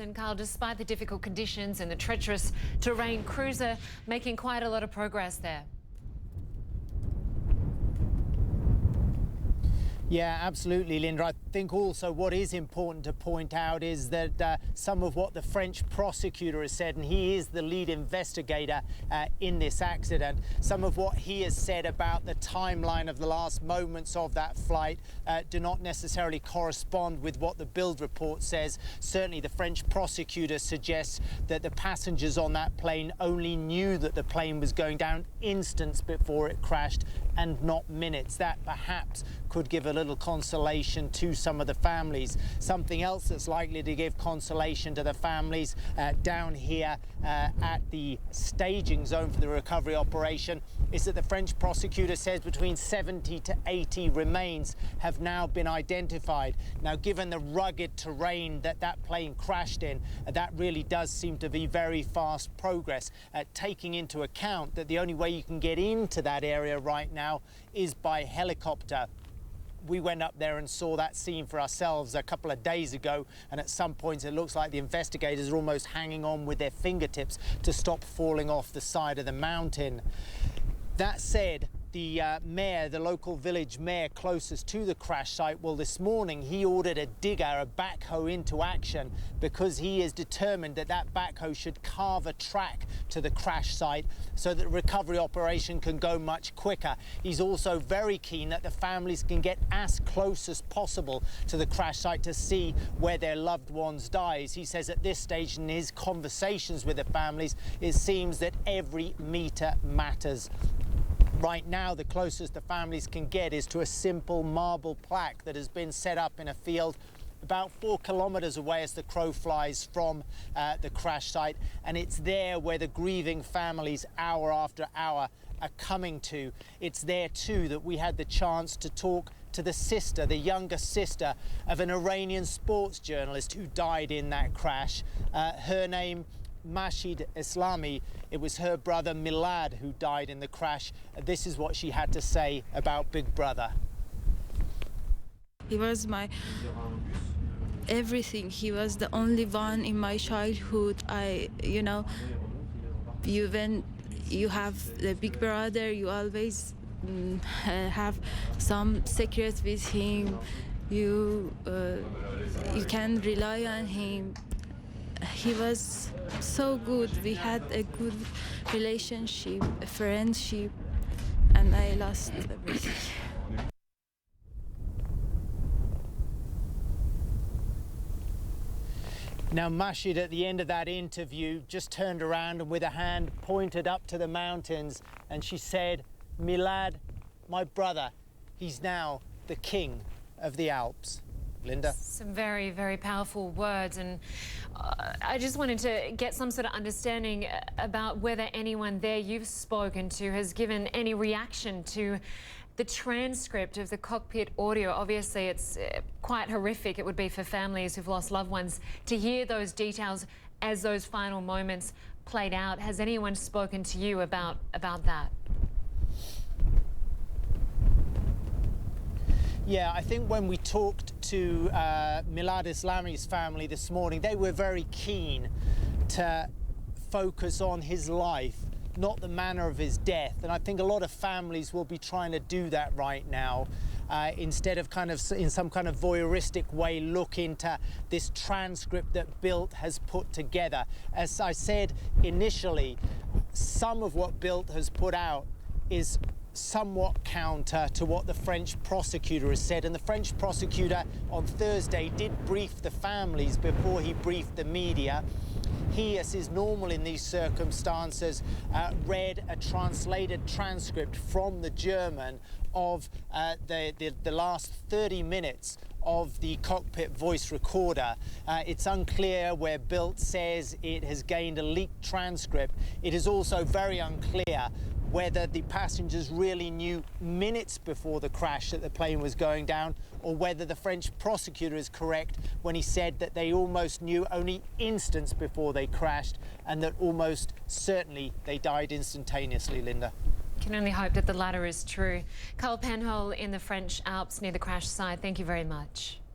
And Karl, despite the difficult conditions and the treacherous terrain, crews are making quite a lot of progress there. Yeah, absolutely, Lynda. I think also what is important to point out is that some of what the French prosecutor has said, and he is the lead investigator in this accident, some of what he has said about the timeline of the last moments of that flight do not necessarily correspond with what the Bild report says. Certainly the French prosecutor suggests that the passengers on that plane only knew that the plane was going down instants before it crashed and not minutes. That perhaps could give a little consolation to some of the families. Something else that's likely to give consolation to the families down here at the staging zone for the recovery operation is that the French prosecutor says between 70 to 80 remains have now been identified. Now, given the rugged terrain that that plane crashed in, that really does seem to be very fast progress, taking into account that the only way you can get into that area right now is by helicopter. We went up there and saw that scene for ourselves a couple of days ago, and at some points it looks like the investigators are almost hanging on with their fingertips to stop falling off the side of the mountain. That said, the mayor, the local village mayor closest to the crash site, well, this morning he ordered a digger, a backhoe, into action because he is determined that that backhoe should carve a track to the crash site so that the recovery operation can go much quicker. He's also very keen that the families can get as close as possible to the crash site to see where their loved ones died. He says at this stage in his conversations with the families, it seems that every meter matters. Right now, the closest the families can get is to a simple marble plaque that has been set up in a field about 4 kilometers away as the crow flies from the crash site. And it's there where the grieving families, hour after hour, are coming to. It's there, too, that we had the chance to talk to the sister, the younger sister of an Iranian sports journalist who died in that crash. Her name, Mashid Islami. It was her brother Milad who died in the crash. This is what she had to say about Big Brother. He was my everything. He was the only one in my childhood. When you have the big brother, you always have some secrets with him. You can rely on him. He was so good. We had a good relationship, a friendship, and I lost everything. Now, Mashid, at the end of that interview, just turned around and with a hand pointed up to the mountains, and she said, "Milad, my brother, he's now the king of the Alps." Lynda? Some very, very powerful words, and I just wanted to get some sort of understanding about whether anyone there you've spoken to has given any reaction to the transcript of the cockpit audio. Obviously, it's quite horrific. It would be for families who've lost loved ones to hear those details as those final moments played out. Has anyone spoken to you about that? Yeah, I think when we talked to Milad Islami's family this morning, they were very keen to focus on his life, not the manner of his death. And I think a lot of families will be trying to do that right now, instead of in some kind of voyeuristic way look into this transcript that Bild has put together. As I said initially, some of what Bild has put out is somewhat counter to what the French prosecutor has said, and the French prosecutor on Thursday did brief the families before he briefed the media. He, as is normal in these circumstances, read a translated transcript from the German of the last 30 minutes of the cockpit voice recorder. It's unclear where Bild says it has gained a leaked transcript. It is also very unclear whether the passengers really knew minutes before the crash that the plane was going down, or whether the French prosecutor is correct when he said that they almost knew only instants before they crashed, and that almost certainly they died instantaneously, Lynda. Can only hope that the latter is true. Karl Penhaul in the French Alps near the crash site, thank you very much.